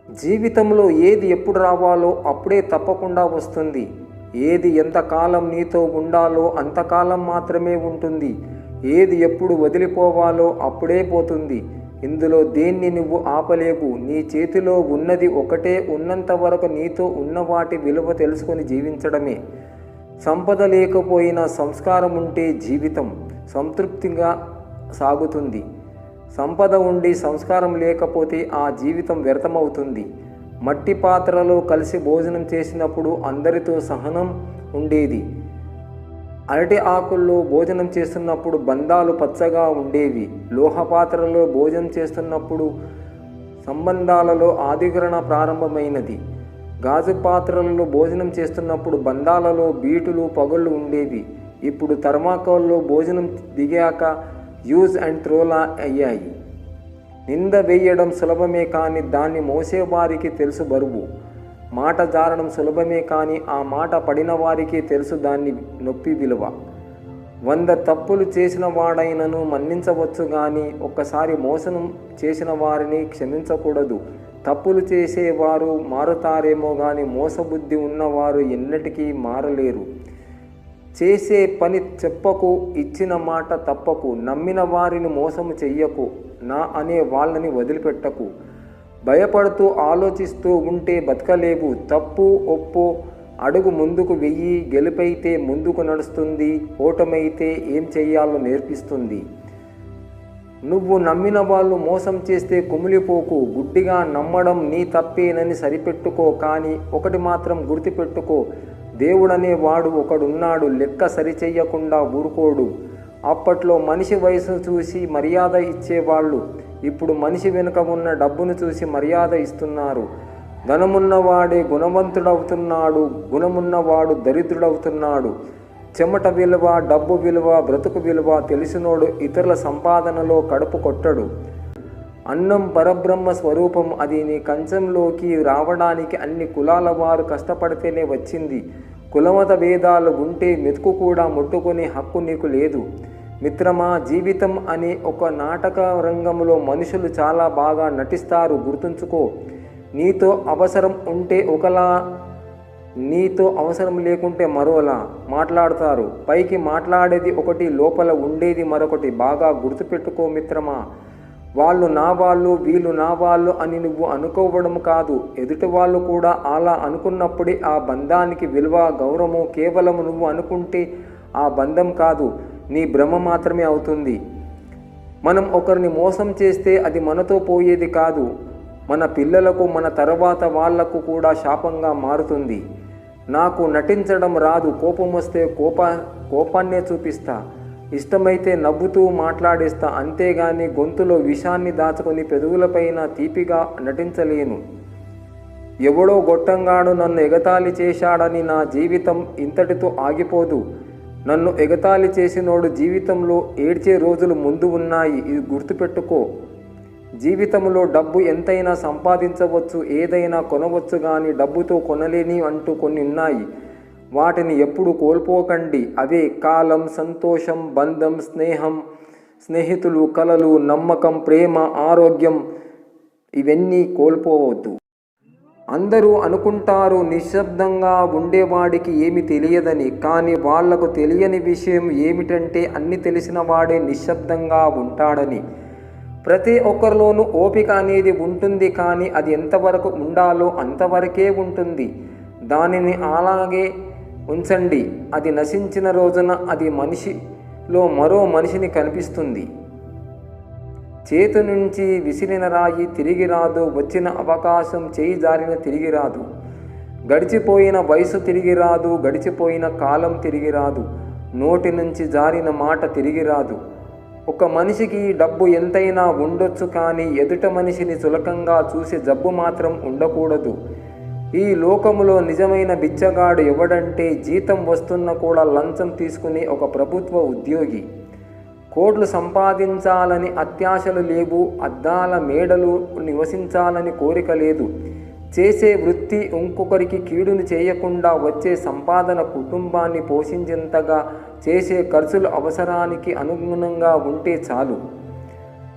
జీవితంలో ఏది ఎప్పుడు రావాలో అప్పుడే తప్పకుండా వస్తుంది. ఏది ఎంతకాలం నీతో ఉండాలో అంతకాలం మాత్రమే ఉంటుంది. ఏది ఎప్పుడు వదిలిపోవాలో అప్పుడే పోతుంది. ఇందులో దేన్ని నువ్వు ఆపలేవు. నీ చేతిలో ఉన్నది ఒకటే. ఉన్నంత వరకు నీతో ఉన్న వాటి విలువ తెలుసుకొని జీవించడమే. సంపద లేకపోయినా సంస్కారం ఉంటే జీవితం సంతృప్తిగా సాగుతుంది. సంపద ఉండి సంస్కారం లేకపోతే ఆ జీవితం వ్యర్థమవుతుంది. మట్టి పాత్రలో కలిసి భోజనం చేసినప్పుడు అందరితో సహనం ఉండేది. అరటి ఆకుల్లో భోజనం చేస్తున్నప్పుడు బంధాలు పచ్చగా ఉండేవి. లోహ పాత్రలో భోజనం చేస్తున్నప్పుడు సంబంధాలలో ఆదికరణ ప్రారంభమైనది. గాజు పాత్రలలో భోజనం చేస్తున్నప్పుడు బంధాలలో బీటులు పగుళ్ళు ఉండేవి. ఇప్పుడు థర్మాకోల్లో భోజనం దిగాక యూజ్ అండ్ త్రోలా అయ్యాయి. నింద వేయడం సులభమే కానీ దాన్ని మోసేవారికి తెలుసు బరువు. మాట జారడం సులభమే కానీ ఆ మాట పడిన వారికి తెలుసు దాన్ని నొప్పి విలువ. 100 తప్పులు చేసిన వాడైనను మన్నించవచ్చు కానీ ఒక్కసారి మోసం చేసిన వారిని క్షమించకూడదు. తప్పులు చేసేవారు మారుతారేమో కానీ మోసబుద్ధి ఉన్నవారు ఎన్నటికీ మారలేరు. చేసే పని చెప్పకు, ఇచ్చిన మాట తప్పకు, నమ్మిన వారిని మోసము చెయ్యకు, నా అనే వాళ్ళని వదిలిపెట్టకు. భయపడుతూ ఆలోచిస్తూ ఉంటే బతకలేవు. తప్పు ఒప్పు అడుగు ముందుకు వెయ్యి. గెలుపైతే ముందుకు నడుస్తుంది, ఓటమైతే ఏం చెయ్యాలో నేర్పిస్తుంది. నువ్వు నమ్మిన వాళ్ళు మోసం చేస్తే కుమిలిపోకు. గుడ్డిగా నమ్మడం నీ తప్పేనని సరిపెట్టుకో. కానీ ఒకటి మాత్రం గుర్తుపెట్టుకో, దేవుడనే వాడు ఒకడున్నాడు. లెక్క సరిచెయ్యకుండా ఊరుకోడు. అప్పట్లో మనిషి వయసు చూసి మర్యాద ఇచ్చేవాళ్ళు. ఇప్పుడు మనిషి వెనుక ఉన్న డబ్బును చూసి మర్యాద ఇస్తున్నారు. ధనమున్నవాడే గుణవంతుడవుతున్నాడు, గుణమున్నవాడు దరిద్రుడవుతున్నాడు. చెమట విలువ, డబ్బు విలువ, బ్రతుకు విలువ తెలిసినోడు ఇతరుల సంపాదనలో కడుపు కొట్టడు. అన్నం పరబ్రహ్మ స్వరూపం. అది నీ కంచంలోకి రావడానికి అన్ని కులాల వారు కష్టపడితేనే వచ్చింది. కులమత భేదాలు ఉంటే మెతుకు కూడా ముట్టుకునే హక్కు నీకు లేదు. మిత్రమా, జీవితం అనే ఒక నాటక రంగంలో మనుషులు చాలా బాగా నటిస్తారు. గుర్తుంచుకో, నీతో అవసరం ఉంటే ఒకలా, నీతో అవసరం లేకుంటే మరోలా మాట్లాడతారు. పైకి మాట్లాడేది ఒకటి, లోపల ఉండేది మరొకటి. బాగా గుర్తుపెట్టుకో మిత్రమా. వాళ్ళు నా వాళ్ళు, వీళ్ళు నా వాళ్ళు అని నువ్వు అనుకోవడం కాదు. ఎదుటి వాళ్ళు కూడా అలా అనుకున్నప్పుడే ఆ బంధానికి విలువ, గౌరవము. కేవలం నువ్వు అనుకుంటే ఆ బంధం కాదు, నీ భ్రమ మాత్రమే అవుతుంది. మనం ఒకరిని మోసం చేస్తే అది మనతో పోయేది కాదు, మన పిల్లలకు, మన తర్వాత వాళ్లకు కూడా శాపంగా మారుతుంది. నాకు నటించడం రాదు. కోపం వస్తే కోపాన్నే చూపిస్తా. ఇష్టమైతే నవ్వుతూ మాట్లాడేస్తా. అంతేగాని గొంతులో విషాన్ని దాచుకొని పెదవులపైన తీపిగా నటించలేను. ఎవడో గొట్టంగాడు నన్ను ఎగతాళి చేశాడని నా జీవితం ఇంతటితో ఆగిపోదు. నన్ను ఎగతాళి చేసినోడు జీవితంలో ఏడ్చే రోజులు ముందు ఉన్నాయి. ఇది గుర్తుపెట్టుకో. జీవితంలో డబ్బు ఎంతైనా సంపాదించవచ్చు, ఏదైనా కొనవచ్చు, కానీ డబ్బుతో కొనలేని అంటూ కొన్ని ఉన్నాయి. వాటిని ఎప్పుడు కోల్పోకండి. అవే కాలం, సంతోషం, బంధం, స్నేహం, స్నేహితులు, కలలు, నమ్మకం, ప్రేమ, ఆరోగ్యం. ఇవన్నీ కోల్పోవద్దు. అందరూ అనుకుంటారు నిశ్శబ్దంగా ఉండేవాడికి ఏమి తెలియదని. కానీ వాళ్లకు తెలియని విషయం ఏమిటంటే అన్ని తెలిసిన వాడే నిశ్శబ్దంగా ఉంటాడని. ప్రతి ఒక్కరిలోనూ ఓపిక అనేది ఉంటుంది, కానీ అది ఎంతవరకు ఉండాలో అంతవరకే ఉంటుంది. దానిని అలాగే ఉంచండి. అది నశించిన రోజున అది మనిషిలో మరో మనిషిని కనిపిస్తుంది. చేతి నుంచి విసిరిన రాయి తిరిగి రాదు. వచ్చిన అవకాశం చేయి జారిన తిరిగి రాదు. గడిచిపోయిన వయసు తిరిగి రాదు. గడిచిపోయిన కాలం తిరిగి రాదు. నోటి నుంచి జారిన మాట తిరిగి రాదు. ఒక మనిషికి డబ్బు ఎంతైనా ఉండొచ్చు, కానీ ఎదుట మనిషిని చులకంగా చూసే జబ్బు మాత్రం ఉండకూడదు. ఈ లోకములో నిజమైన బిచ్చగాడు ఎవడంటే జీతం వస్తున్న కూడా లంచం తీసుకునే ఒక ప్రభుత్వ ఉద్యోగి. కోట్లు సంపాదించాలని అత్యాశలు లేవు. అద్దాల మేడలు నివసించాలని కోరిక లేదు. చేసే వృత్తి ఇంకొకరికి కీడును చేయకుండా వచ్చే సంపాదన కుటుంబాన్ని పోషించేంతగా, చేసే ఖర్చులు అవసరానికి అనుగుణంగా ఉంటే చాలు.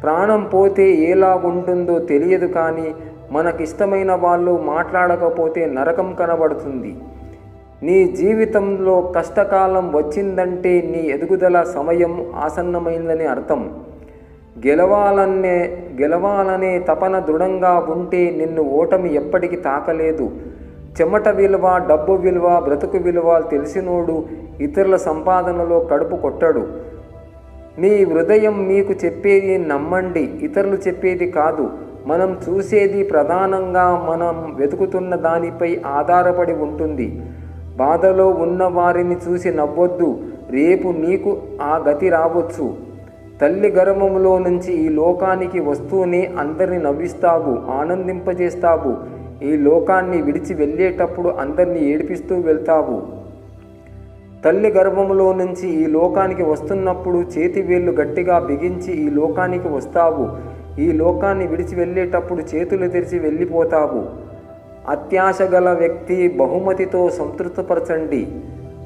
ప్రాణం పోతే ఎలా ఉంటుందో తెలియదు, కానీ మనకిష్టమైన వాళ్ళు మాట్లాడకపోతే నరకం కనబడుతుంది. నీ జీవితంలో కష్టకాలం వచ్చిందంటే నీ ఎదుగుదల సమయం ఆసన్నమైందని అర్థం. గెలవాలనే తపన దృఢంగా ఉంటే నిన్ను ఓటమి ఎప్పటికీ తాకలేదు. చెమట విలువ, డబ్బు విలువ, బ్రతుకు విలువ తెలిసినోడు ఇతరుల సంపాదనలో కడుపు కొట్టడు. మీ హృదయం మీకు చెప్పేది నమ్మండి, ఇతరులు చెప్పేది కాదు. మనం చూసేది ప్రధానంగా మనం వెతుకుతున్న దానిపై ఆధారపడి ఉంటుంది. బాధలో ఉన్న వారిని చూసి నవ్వొద్దు, రేపు నీకు ఆ గతి రావచ్చు. తల్లి గర్భంలో నుంచి ఈ లోకానికి వస్తూనే అందరిని నవ్విస్తావు, ఆనందింపజేస్తావు. ఈ లోకాన్ని విడిచి వెళ్ళేటప్పుడు అందరినీ ఏడిపిస్తూ వెళ్తావు. తల్లి గర్భంలో నుంచి ఈ లోకానికి వస్తున్నప్పుడు చేతివేళ్లు గట్టిగా బిగించి ఈ లోకానికి వస్తావు. ఈ లోకాన్ని విడిచి వెళ్ళేటప్పుడు చేతులు తెరిచి వెళ్ళిపోతావు. అత్యాశ గల వ్యక్తి బహుమతితో సంతృప్తపరచండి.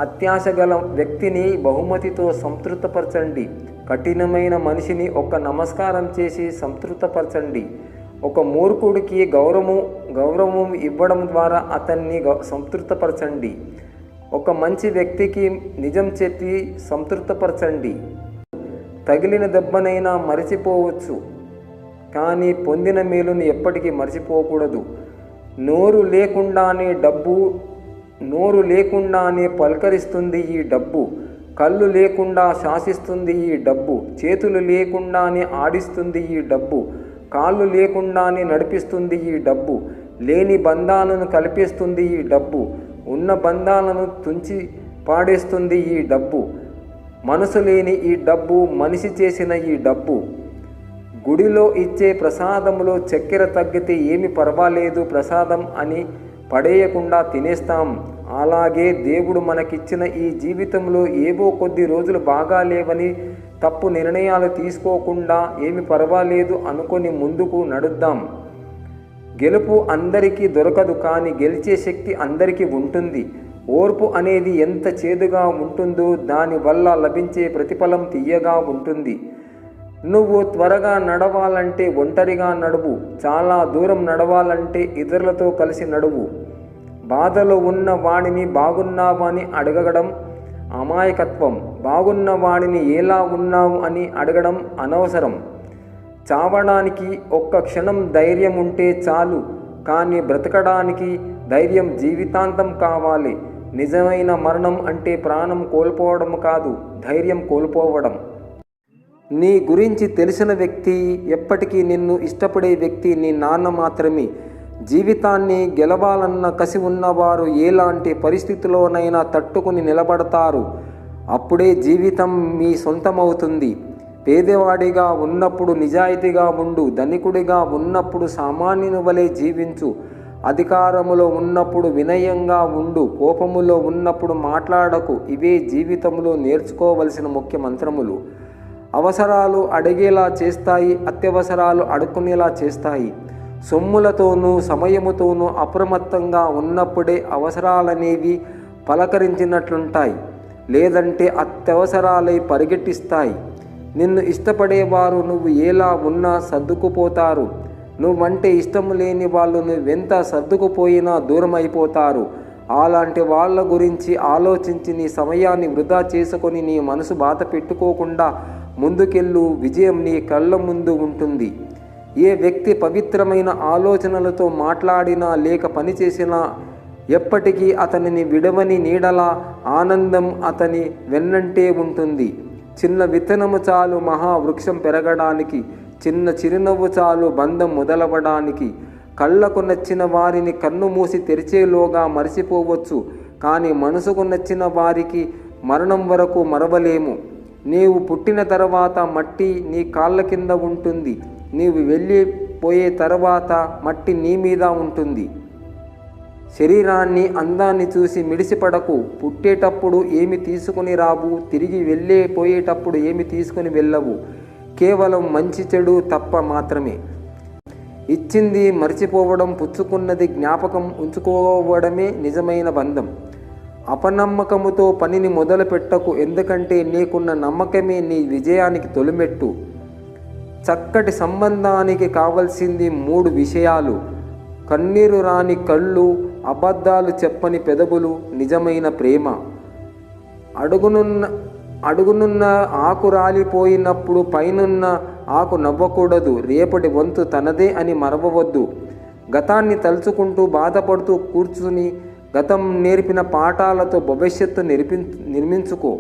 అత్యాశ గల వ్యక్తిని బహుమతితో సంతృప్తపరచండి. కఠినమైన మనిషిని ఒక్క నమస్కారం చేసి సంతృప్తపరచండి. ఒక మూర్ఖుడికి గౌరవం ఇవ్వడం ద్వారా అతన్ని సంతృప్తపరచండి. ఒక మంచి వ్యక్తికి నిజం చెప్పి సంతృప్తపరచండి. తగిలిన దెబ్బనైనా మరిచిపోవచ్చు, కానీ పొందిన మేలుని ఎప్పటికీ మర్చిపోకూడదు. నోరు లేకుండానే పలకరిస్తుంది ఈ డబ్బు. కళ్ళు లేకుండా శాసిస్తుంది ఈ డబ్బు. చేతులు లేకుండానే ఆడిస్తుంది ఈ డబ్బు. కాళ్ళు లేకుండానే నడిపిస్తుంది ఈ డబ్బు. లేని బంధాలను కల్పిస్తుంది ఈ డబ్బు. ఉన్న బంధాలను తుంచి పాడేస్తుంది ఈ డబ్బు. మనసు లేని ఈ డబ్బు, మనిషి చేసిన ఈ డబ్బు. గుడిలో ఇచ్చే ప్రసాదంలో చక్కెర తగ్గితే ఏమి పర్వాలేదు, ప్రసాదం అని పడేయకుండా తినేస్తాం. అలాగే దేవుడు మనకిచ్చిన ఈ జీవితంలో ఏవో కొద్ది రోజులు బాగా లేవని తప్పు నిర్ణయాలు తీసుకోకుండా ఏమి పర్వాలేదు అనుకొని ముందుకు నడుద్దాం. గెలుపు అందరికీ దొరకదు, కానీ గెలిచే శక్తి అందరికీ ఉంటుంది. ఓర్పు అనేది ఎంత చేదుగా ఉంటుందో దానివల్ల లభించే ప్రతిఫలం తీయగా ఉంటుంది. నువ్వు త్వరగా నడవాలంటే ఒంటరిగా నడువు. చాలా దూరం నడవాలంటే ఇతరులతో కలిసి నడువు. బాధలో ఉన్న వాడిని బాగున్నావా అని అడగడం అమాయకత్వం. బాగున్న వాడిని ఎలా ఉన్నావు అని అడగడం అనవసరం. చావడానికి ఒక్క క్షణం ధైర్యం ఉంటే చాలు, కానీ బ్రతకడానికి ధైర్యం జీవితాంతం కావాలి. నిజమైన మరణం అంటే ప్రాణం కోల్పోవడం కాదు, ధైర్యం కోల్పోవడం. నీ గురించి తెలిసిన వ్యక్తి, ఎప్పటికీ నిన్ను ఇష్టపడే వ్యక్తి నీ నాన్న మాత్రమే. జీవితాన్ని గెలవాలన్న కసి ఉన్నవారు ఎలాంటి పరిస్థితుల్లోనైనా తట్టుకుని నిలబడతారు. అప్పుడే జీవితం మీ సొంతమవుతుంది. పేదవాడిగా ఉన్నప్పుడు నిజాయితీగా ఉండు. ధనికుడిగా ఉన్నప్పుడు సామాన్యుని వలె జీవించు. అధికారములో ఉన్నప్పుడు వినయంగా ఉండు. కోపములో ఉన్నప్పుడు మాట్లాడకు. ఇవే జీవితంలో నేర్చుకోవలసిన ముఖ్య మంత్రములు. అవసరాలు అడిగేలా చేస్తాయి, అత్యవసరాలు అడుక్కునేలా చేస్తాయి. సొమ్ములతోనూ సమయముతోనూ అప్రమత్తంగా ఉన్నప్పుడే అవసరాలనేవి పలకరించినట్లుంటాయి, లేదంటే అత్యవసరాలై పరిగెట్టిస్తాయి. నిన్ను ఇష్టపడేవారు నువ్వు ఎలా ఉన్నా సర్దుకుపోతారు. నువ్వంటే ఇష్టం లేని వాళ్ళు నువ్వెంత సర్దుకుపోయినా దూరం అయిపోతారు. అలాంటి వాళ్ళ గురించి ఆలోచించి నీ సమయాన్ని వృధా చేసుకొని నీ మనసు బాధ పెట్టుకోకుండా ముందుకెళ్ళు. విజయం నీ కళ్ళ ముందు ఉంటుంది. ఏ వ్యక్తి పవిత్రమైన ఆలోచనలతో మాట్లాడినా లేక పనిచేసినా ఎప్పటికీ అతనిని విడవని నీడలా ఆనందం అతని వెన్నంటే ఉంటుంది. చిన్న విత్తనము చాలు మహావృక్షం పెరగడానికి. చిన్న చిరునవ్వు చాలు బంధం మొదలవడానికి. కళ్ళకు నచ్చిన వారిని కన్ను మూసి తెరిచేలోగా మరిచిపోవచ్చు, కానీ మనసుకు నచ్చిన వారికి మరణం వరకు మరవలేము. నీవు పుట్టిన తర్వాత మట్టి నీ కాళ్ళ కింద ఉంటుంది. నీవు వెళ్ళిపోయే తర్వాత మట్టి నీ మీద ఉంటుంది. శరీరాన్ని అందాన్ని చూసి మిడిసిపడకు. పుట్టేటప్పుడు ఏమి తీసుకుని రావు, తిరిగి వెళ్ళిపోయేటప్పుడు ఏమి తీసుకుని వెళ్ళవు. కేవలం మంచి చెడు తప్ప మాత్రమే. ఇచ్చింది మర్చిపోవడం, పుచ్చుకున్నది జ్ఞాపకం ఉంచుకోవడమే నిజమైన బంధం. అపనమ్మకముతో పనిని మొదలు పెట్టకు, ఎందుకంటే నీకున్న నమ్మకమే నీ విజయానికి తొలిమెట్టు. చక్కటి సంబంధానికి కావలసింది 3 విషయాలు: కన్నీరు రాని కళ్ళు, అబద్ధాలు చెప్పని పెదవులు నిజమైన ప్రేమ. అడుగునున్న ఆకు రాలిపోయినప్పుడు పైనున్న ఆకు నవ్వకూడదు. రేపటి వంతు తనదే అని మరవవద్దు. గతాన్ని తలుచుకుంటూ బాధపడుతూ కూర్చుని గతం నేర్పిన పాఠాలతో భవిష్యత్తు నిర్మించుకో.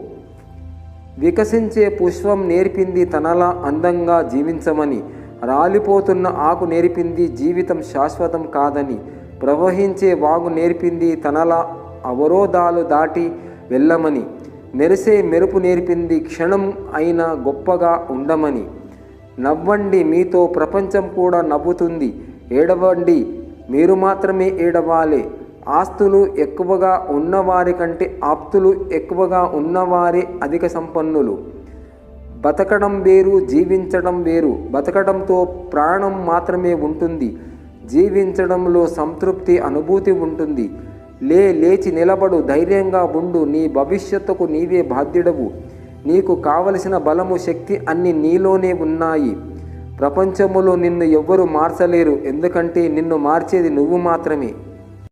వికసించే పుష్పం నేర్పింది తనలా అందంగా జీవించమని. రాలిపోతున్న ఆకు నేర్పింది జీవితం శాశ్వతం కాదని. ప్రవహించే వాగు నేర్పింది తనలా అవరోధాలు దాటి వెళ్ళమని. మెరిసే మెరుపు నేర్పింది క్షణం అయినా గొప్పగా ఉండమని. నవ్వండి, మీతో ప్రపంచం కూడా నవ్వుతుంది. ఏడవండి, మీరు మాత్రమే ఏడవాలి. ఆస్తులు ఎక్కువగా ఉన్నవారి కంటే ఆప్తులు ఎక్కువగా ఉన్నవారే అధిక సంపన్నులు. బతకడం వేరు, జీవించడం వేరు. బతకడంతో ప్రాణం మాత్రమే ఉంటుంది. జీవించడంలో సంతృప్తి, అనుభూతి ఉంటుంది. లేచి నిలబడు, ధైర్యంగా ఉండు. నీ భవిష్యత్తుకు నీవే బాధ్యుడవు. నీకు కావలసిన బలము, శక్తి అన్నీ నీలోనే ఉన్నాయి. ప్రపంచములో నిన్ను ఎవ్వరూ మార్చలేరు, ఎందుకంటే నిన్ను మార్చేది నువ్వు మాత్రమే.